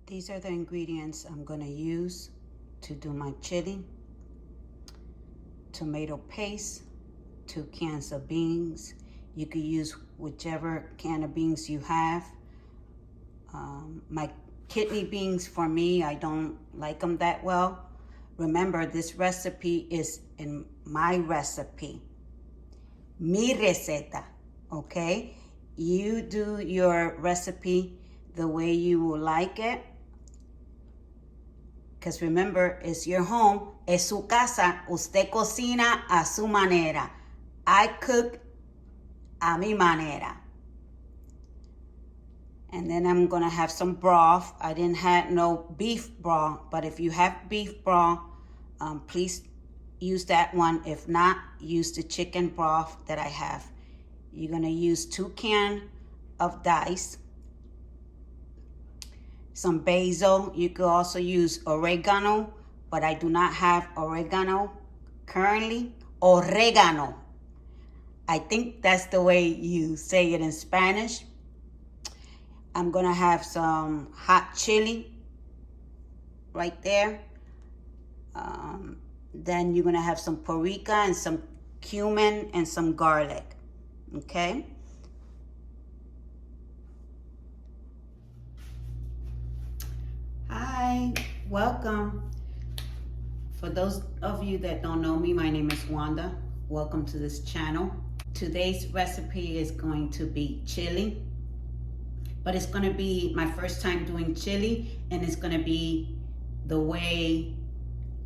These are the ingredients I'm going to use to do my chili. Tomato paste, 2 cans of beans. You could use whichever can of beans you have. My kidney beans, for me, I don't like them that well. Remember, this recipe is in my recipe. Mi receta, okay? You do your recipe the way you will like it. Because remember, it's your home, es su casa, usted cocina a su manera. I cook a mi manera. And then I'm gonna have some broth. I didn't have no beef broth, but if you have beef broth, please use that one. If not, use the chicken broth that I have. You're gonna use 2 cans of dice. Some basil. You could also use oregano, but I do not have oregano currently. Oregano. I think that's the way you say it in Spanish. I'm gonna have some hot chili right there. Then you're gonna have some paprika and some cumin and some garlic, okay? Hi, welcome. For those of you that don't know me, my name is Wanda. Welcome to this channel. Today's recipe is going to be chili, but it's gonna be my first time doing chili, and it's gonna be the way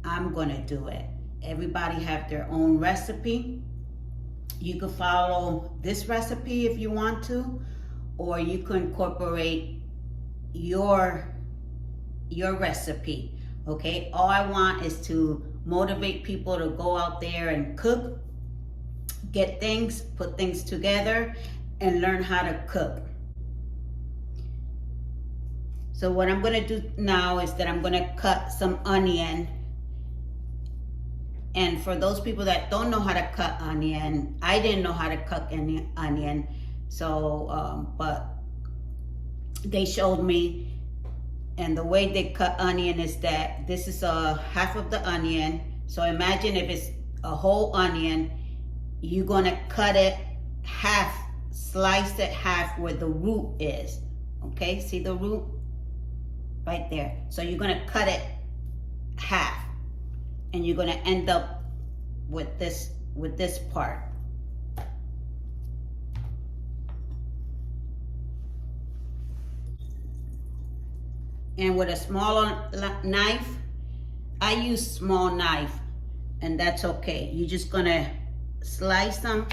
I'm gonna do it. Everybody have their own recipe. You can follow this recipe if you want to, or you can incorporate your recipe, okay? All I want is to motivate people to go out there and cook, get things, put things together, and learn how to cook. So what I'm gonna do now is that I'm gonna cut some onion. And for those people that don't know how to cut onion, I didn't know how to cut any onion. So, but they showed me, and the way they cut onion is that this is a half of the onion. So imagine if it's a whole onion, you're gonna cut it half, slice it half where the root is. Okay, see the root? Right there. So you're gonna cut it half, and you're gonna end up with this part. And with a smaller knife, I use small knife, and that's okay. You're just gonna slice them.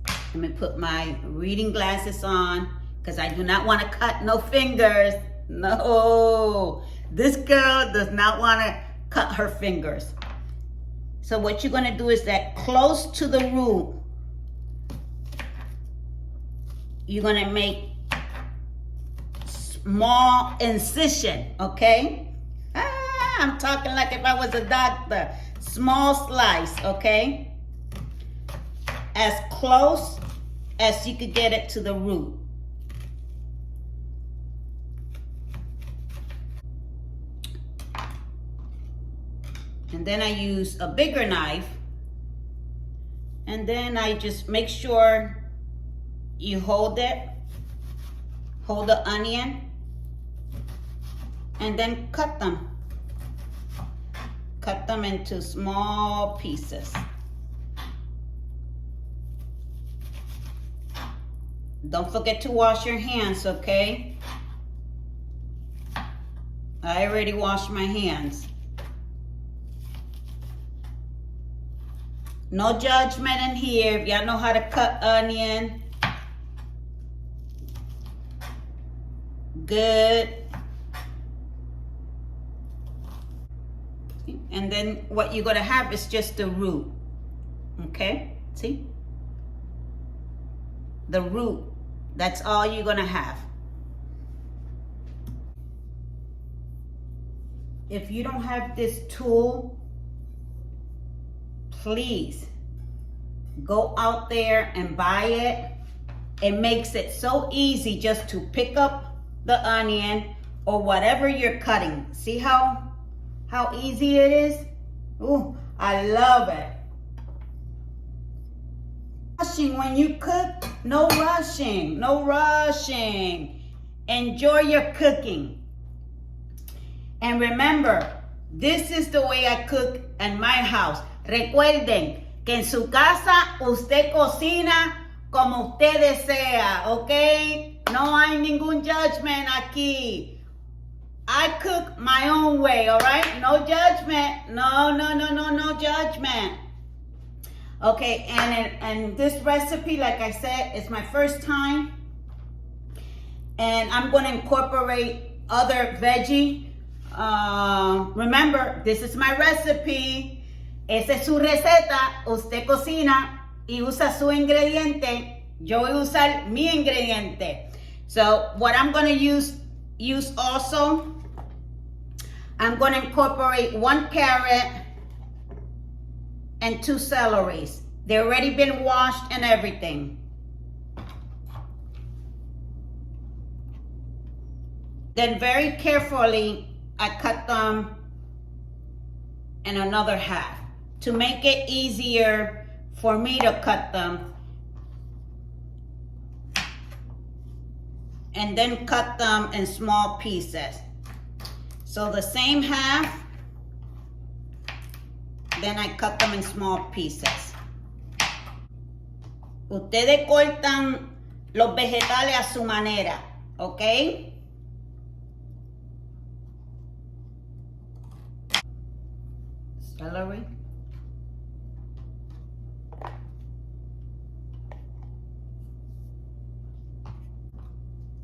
Let me put my reading glasses on, because I do not want to cut no fingers. No, this girl does not want to cut her fingers. So what you're gonna do is that close to the root, you're gonna make small incision, okay? I'm talking like if I was a doctor. Small slice, okay? As close as you could get it to the root. And then I use a bigger knife, and then I just make sure you hold the onion, and then cut them into small pieces. Don't forget to wash your hands, okay? I already washed my hands. No judgment in here. If y'all know how to cut onion, good. And then what you're gonna have is just the root, okay? See? The root, that's all you're gonna have. If you don't have this tool, please go out there and buy it. It makes it so easy just to pick up the onion, or whatever you're cutting. See how easy it is? Ooh, I love it. Rushing when you cook, no rushing, no rushing. Enjoy your cooking. And remember, this is the way I cook in my house. Recuerden que en su casa usted cocina como usted desea, ¿ok? No hay ningún judgment aquí. I cook my own way, all right? No judgment. No judgment. Okay, and this recipe, like I said, is my first time. And I'm going to incorporate other veggie. Remember, this is my recipe. Esa es su receta. Usted cocina y usa su ingrediente. Yo voy a usar mi ingrediente. So what I'm going to use also, I'm going to incorporate 1 carrot and 2 celeries. They've already been washed and everything. Then very carefully, I cut them in another half to make it easier for me to cut them. And then cut them in small pieces. So the same half, then I cut them in small pieces. Ustedes cortan los vegetales a su manera, ¿ok? Celery.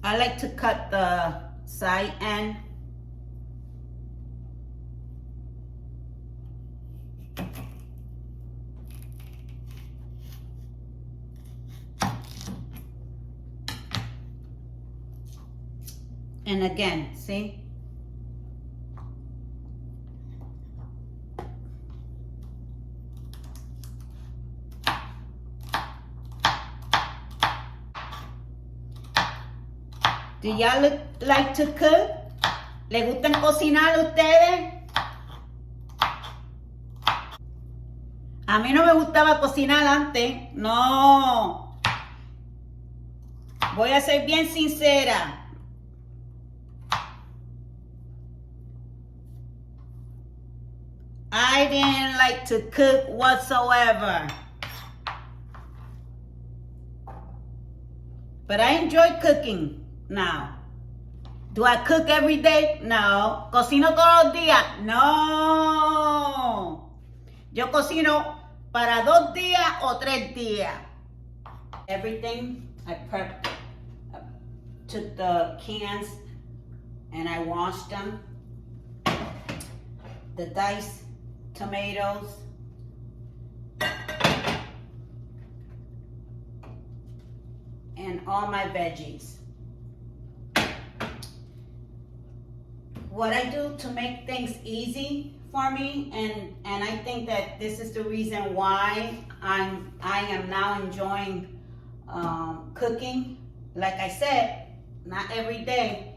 I like to cut the side end. And again, see? Do y'all like to cook? ¿Le gustan cocinar a ustedes? A mí no me gustaba cocinar antes. No. Voy a ser bien sincera. I didn't like to cook whatsoever. But I enjoy cooking now. Do I cook every day? No. ¿Cocino todos los días? No. Yo cocino para 2 días o 3 días. Everything I prepped. I took the cans and I washed them. The diced tomatoes. And all my veggies. What I do to make things easy for me, and I think that this is the reason why I am now enjoying cooking. Like I said, not every day,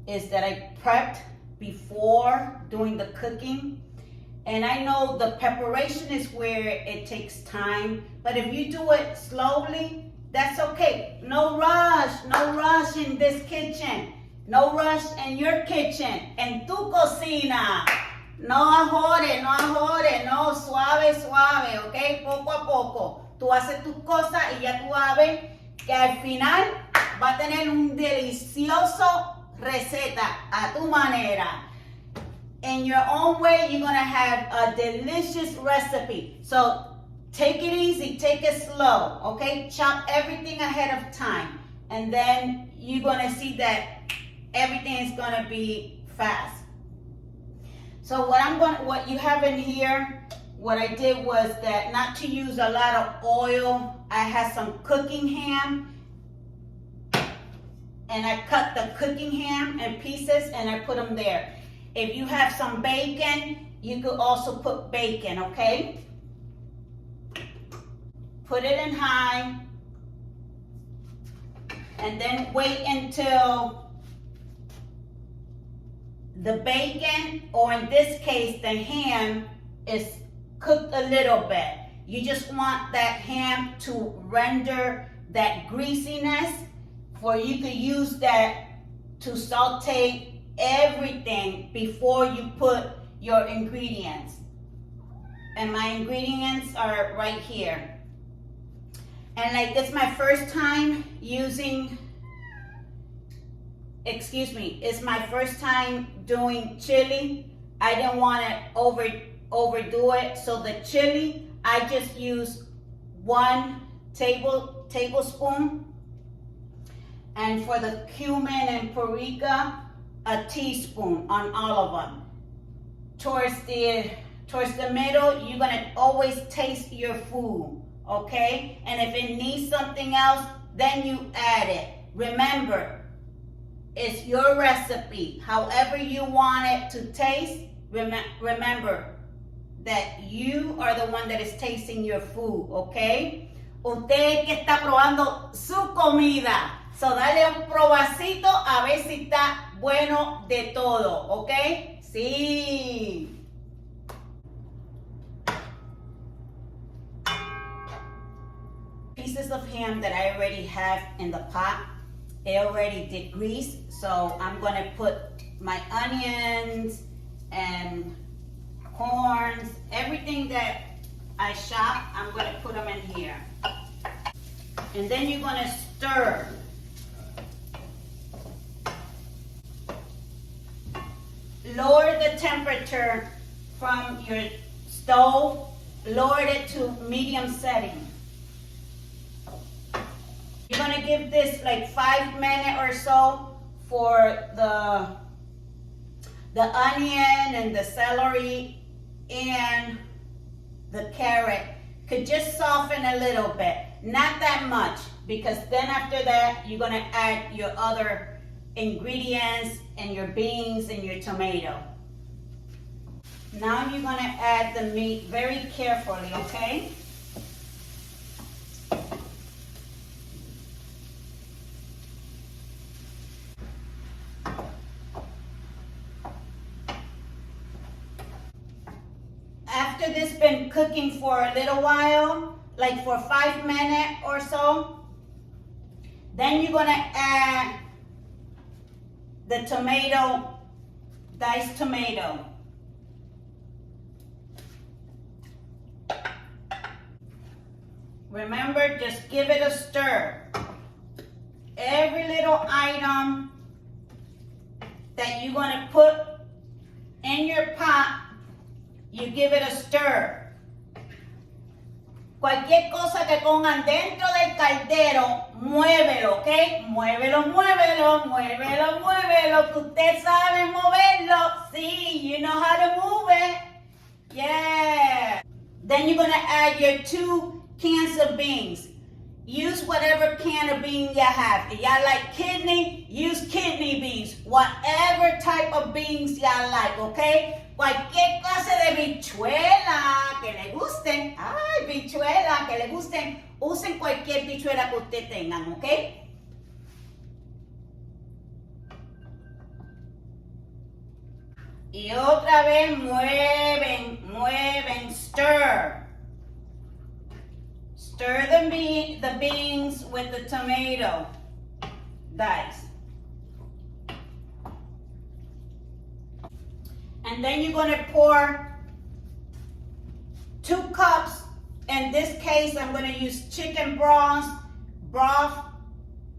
is that I prepped before doing the cooking. And I know the preparation is where it takes time, but if you do it slowly, that's okay. No rush in this kitchen. No rush in your kitchen. En tu cocina. No ajores, no, suave, ok, poco a poco. Tú haces tus cosas y ya tú sabes que al final va a tener un delicioso receta a tu manera. In your own way, you're gonna have a delicious recipe. So take it easy, take it slow, okay? Chop everything ahead of time. And then you're gonna see that everything is gonna be fast. So what you have in here, what I did was that not to use a lot of oil. I had some cooking ham, and I cut the cooking ham in pieces and I put them there. If you have some bacon, you could also put bacon, okay? Put it in high, and then wait until the bacon, or in this case, the ham, is cooked a little bit. You just want that ham to render that greasiness for you to use that to saute everything before you put your ingredients. And my ingredients are right here. And like, it's my first time using, it's my first time doing chili. I didn't want to overdo it. So the chili, I just use 1 tablespoon. And for the cumin and paprika, a teaspoon on all of them. Towards the middle, you're gonna always taste your food, okay? And if it needs something else, then you add it. Remember, it's your recipe. However you want it to taste, remember that you are the one that is tasting your food, okay? Usted que está probando su comida. So dale un probacito a ver si está bueno de todo, ¿ok? Sí. Pieces of ham that I already have in the pot, it already did grease, so I'm gonna put my onions and corns, everything that I chop, I'm gonna put them in here. And then you're gonna stir. Lower the temperature from your stove, lower it to medium setting. You're gonna give this like 5 minutes or so for the onion and the celery and the carrot could just soften a little bit, not that much, because then after that you're gonna add your other ingredients and your beans and your tomato. Now you're gonna add the meat very carefully, okay? After this been cooking for a little while, like for 5 minutes or so, then you're gonna add the tomato, diced tomato. Remember, just give it a stir. Every little item that you're gonna put in your pot, you give it a stir. Cualquier cosa que pongan dentro del caldero, muévelo, ¿ok? Muévelo, muévelo, muévelo, muévelo, que usted sabe moverlo. Sí, you know how to move it. Yeah. Then you're gonna add your 2 cans of beans. Use whatever can of bean you have. If y'all like kidney, use kidney beans. Whatever type of beans y'all like, okay? Cualquier clase de bichuela que le gusten. Ay, bichuela que le gusten. Usen cualquier bichuela que ustedes tengan, ¿ok? Y otra vez mueven, mueven, stir. Stir the beans with the tomato dice. And then you're going to pour 2 cups. In this case, I'm going to use chicken broth.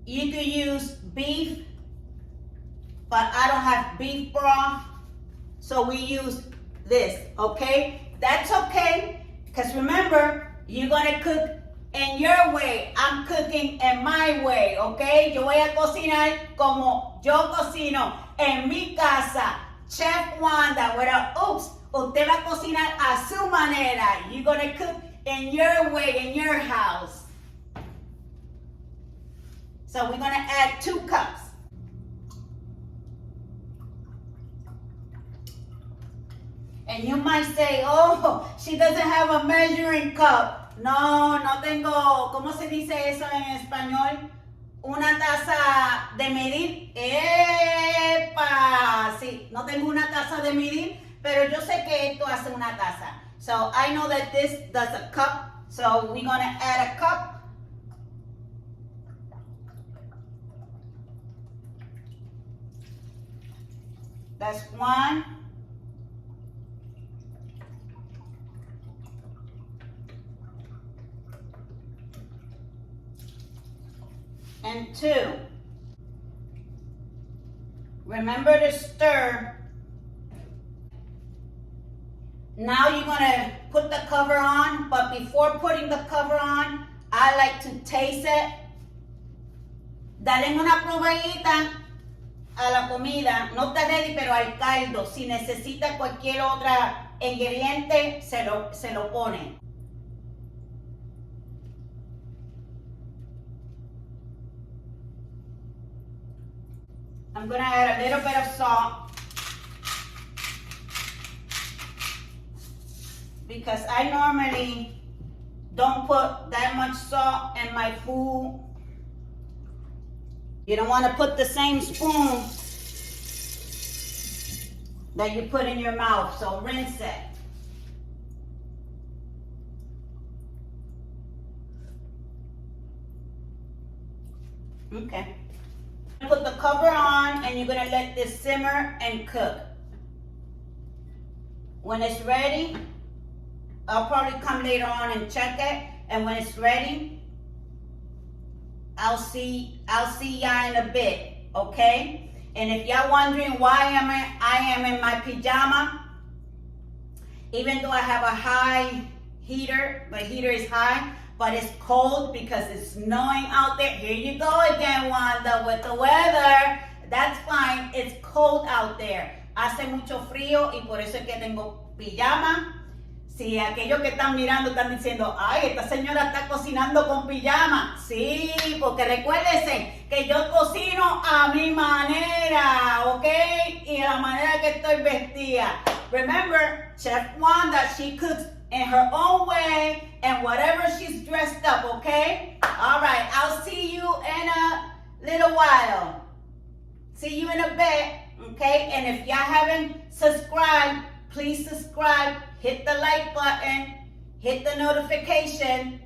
You could use beef, but I don't have beef broth, so we use this, okay? That's okay, because remember, you're going to cook in your way. I'm cooking in my way, okay? Yo voy a cocinar como yo cocino en mi casa. Chef Wanda, usted va a cocinar a su manera. You're going to cook in your way, in your house. So we're going to add 2 cups. And you might say, oh, she doesn't have a measuring cup. No, no tengo, ¿cómo se dice eso en español? Una taza de medir. ¡Epa! Sí, No tengo una taza de medir, pero yo sé que esto hace una taza. So I know that this does a cup. So we're going to add a cup. That's 1. And 2. Remember to stir. Now you're going to put the cover on, but before putting the cover on, I like to taste it. Dale una probadita a la comida. No está ready, pero al caldo. Si necesita cualquier otra ingrediente, se lo pone. I'm going to add a little bit of salt because I normally don't put that much salt in my food. You don't want to put the same spoon that you put in your mouth, so rinse it. Okay. Put the cover on and you're going to let this simmer and cook. When it's ready, I'll probably come later on and check it, and when it's ready, I'll see y'all in a bit, okay? And if y'all wondering why I am in my pajama, even though I have a high heater, the heater is high, but it's cold because it's snowing out there. Here you go again, Wanda, with the weather. That's fine. It's cold out there. Hace mucho frío y por eso es que tengo pijama. Si aquellos que están mirando están diciendo, ay, esta señora está cocinando con pijama. Sí, porque recuérdense que yo cocino a mi manera, ¿ok? Y a la manera que estoy vestida. Remember, Chef Wanda, she cooks in her own way and whatever she's dressed up, okay? All right, I'll see you in a little while. See you in a bit, okay? And if y'all haven't subscribed, please subscribe, hit the like button, hit the notification.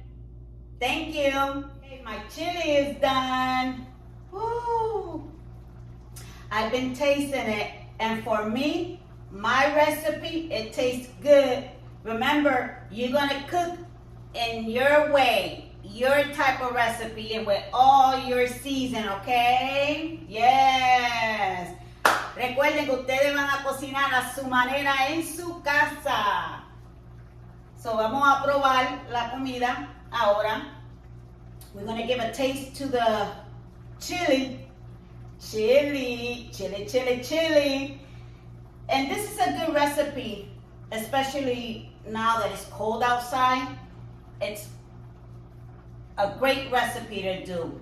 Thank you. Okay, my chili is done. Woo! I've been tasting it, and for me, my recipe, it tastes good. Remember, you're gonna cook in your way, your type of recipe, and with all your season, okay? Yes. Recuerden que ustedes van a cocinar a su manera en su casa. So vamos a probar la comida ahora. We're gonna give a taste to the chili. Chili, chili, chili, chili. And this is a good recipe, especially now that it's cold outside. It's a great recipe to do.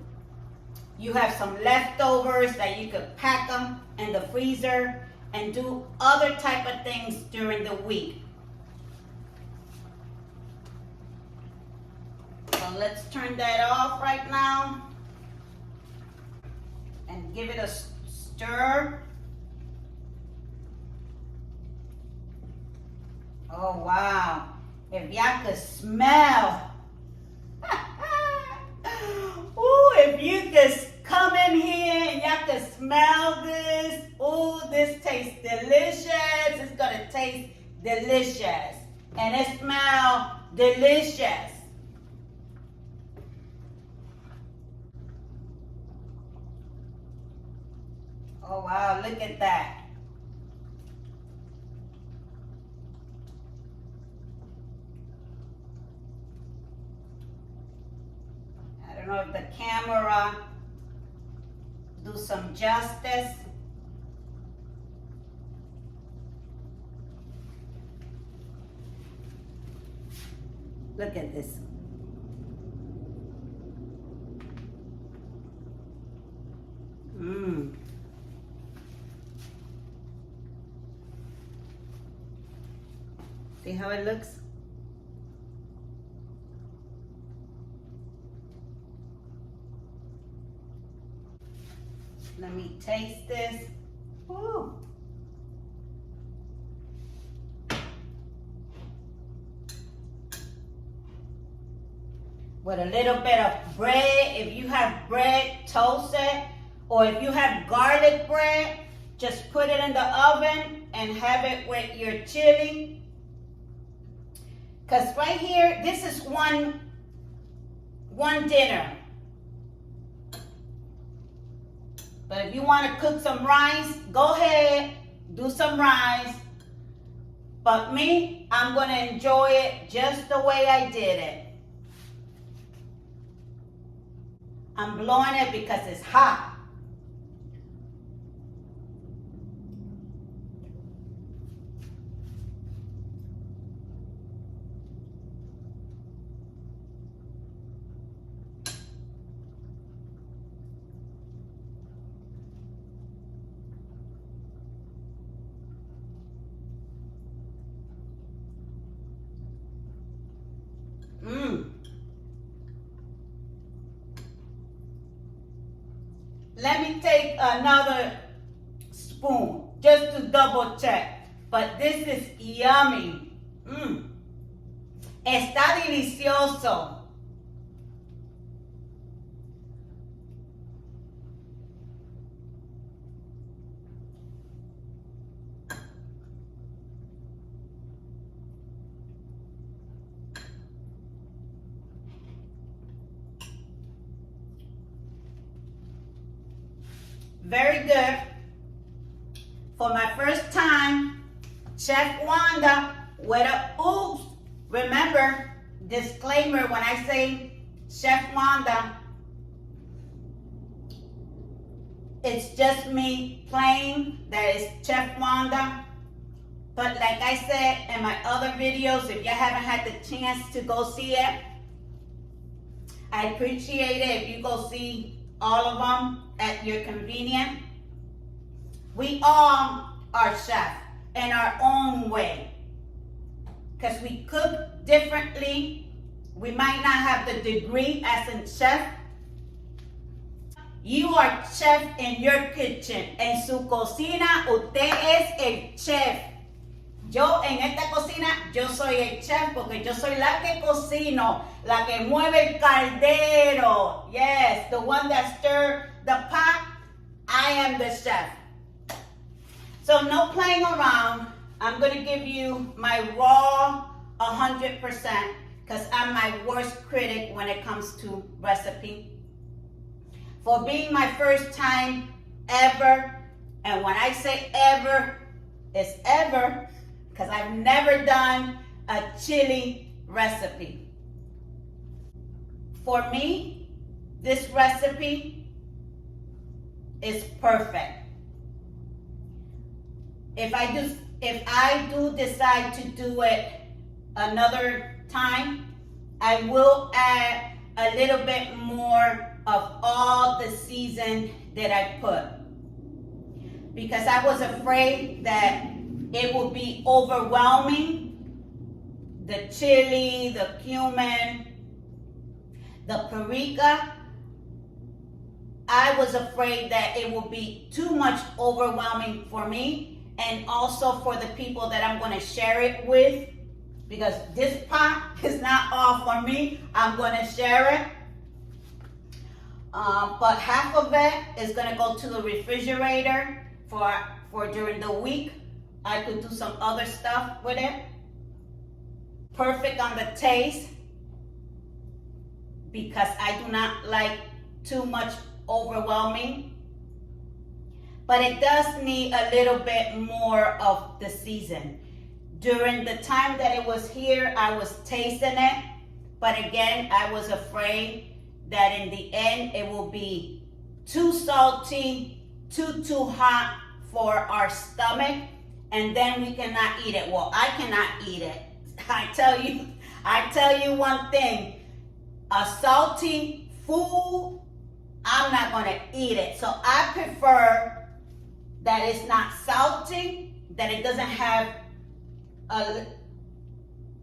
You have some leftovers that you could pack them in the freezer and do other type of things during the week. So let's turn that off right now and give it a stir. Oh wow, if y'all could smell. Ooh, if you could come in here and y'all could smell this. Ooh, this tastes delicious. It's gonna taste delicious. And it smells delicious. Oh wow, look at that. I don't know if the camera do some justice. Look at this. See how it looks? Let me taste this. Ooh. with a little bit of bread. If you have bread, toast it. Or if you have garlic bread, just put it in the oven and have it with your chili. Because right here, this is one dinner. But if you want to cook some rice, go ahead, do some rice. But me, I'm going to enjoy it just the way I did it. I'm blowing it because it's hot. Let me take another spoon just to double check. But this is yummy. Está delicioso. Very good. For my first time, Chef Wanda with a oops. Remember, disclaimer when I say Chef Wanda, it's just me playing that is Chef Wanda. But like I said in my other videos, if you haven't had the chance to go see it, I appreciate it if you go see all of them at your convenience. We all are chefs in our own way. Because we cook differently. We might not have the degree as a chef. You are chef in your kitchen. En su cocina, usted es el chef. Yo en esta cocina, yo soy el chef porque yo soy la que cocino, la que mueve el caldero. Yes, the one that stirs the pot. I am the chef. So no playing around. I'm going to give you my raw 100% because I'm my worst critic when it comes to recipe. For being my first time ever, and when I say ever, it's ever, because I've never done a chili recipe. For me, this recipe is perfect. If I do decide to do it another time, I will add a little bit more of all the season that I put. Because I was afraid that it would be overwhelming. The chili, the cumin, the paprika. I was afraid that it would be too much overwhelming for me and also for the people that I'm going to share it with. Because this pot is not all for me. I'm going to share it. But half of it is going to go to the refrigerator for during the week. I could do some other stuff with it. Perfect on the taste because I do not like too much overwhelming. But it does need a little bit more of the season. During the time that it was here, I was tasting it. But again, I was afraid that in the end, it will be too salty, too hot for our stomach. And then we cannot eat it. Well, I cannot eat it. I tell you one thing. A salty food, I'm not going to eat it. So I prefer that it's not salty, that it doesn't have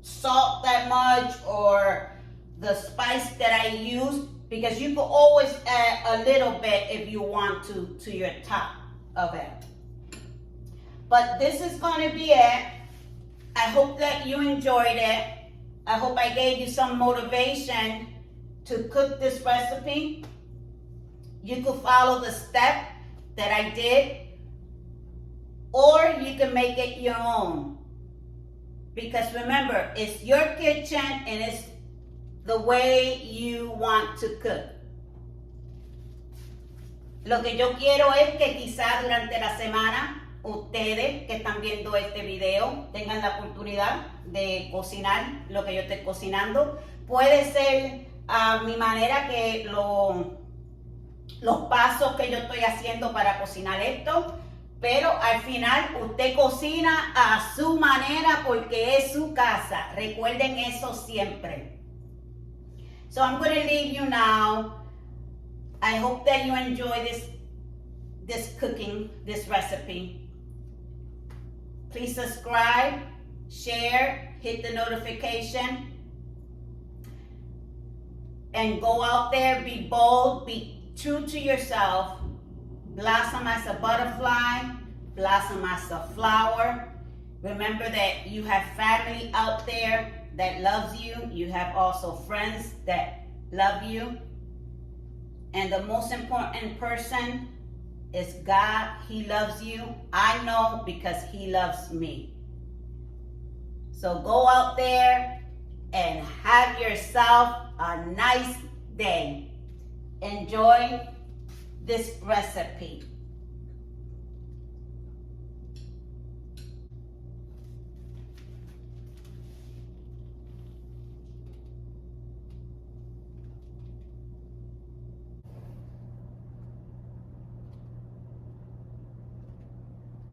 salt that much or the spice that I use, because you can always add a little bit if you want to your top of it. But this is going to be it. I hope that you enjoyed it. I hope I gave you some motivation to cook this recipe. You could follow the step that I did, or you can make it your own. Because remember, it's your kitchen and it's the way you want to cook. Lo que yo quiero es que quizás durante la semana ustedes que están viendo este video tengan la oportunidad de cocinar lo que yo estoy cocinando. Puede ser a mi manera que los pasos que yo estoy haciendo para cocinar esto, pero al final usted cocina a su manera porque es su casa. Recuerden eso siempre. So I'm going to leave you now. I hope that you enjoy this cooking, this recipe. Please subscribe, share, hit the notification, and go out there, be bold, be true to yourself. Blossom as a butterfly, blossom as a flower. Remember that you have family out there that loves you. You have also friends that love you. And the most important person is God. He loves you. I know because He loves me. So go out there and have yourself a nice day. Enjoy this recipe.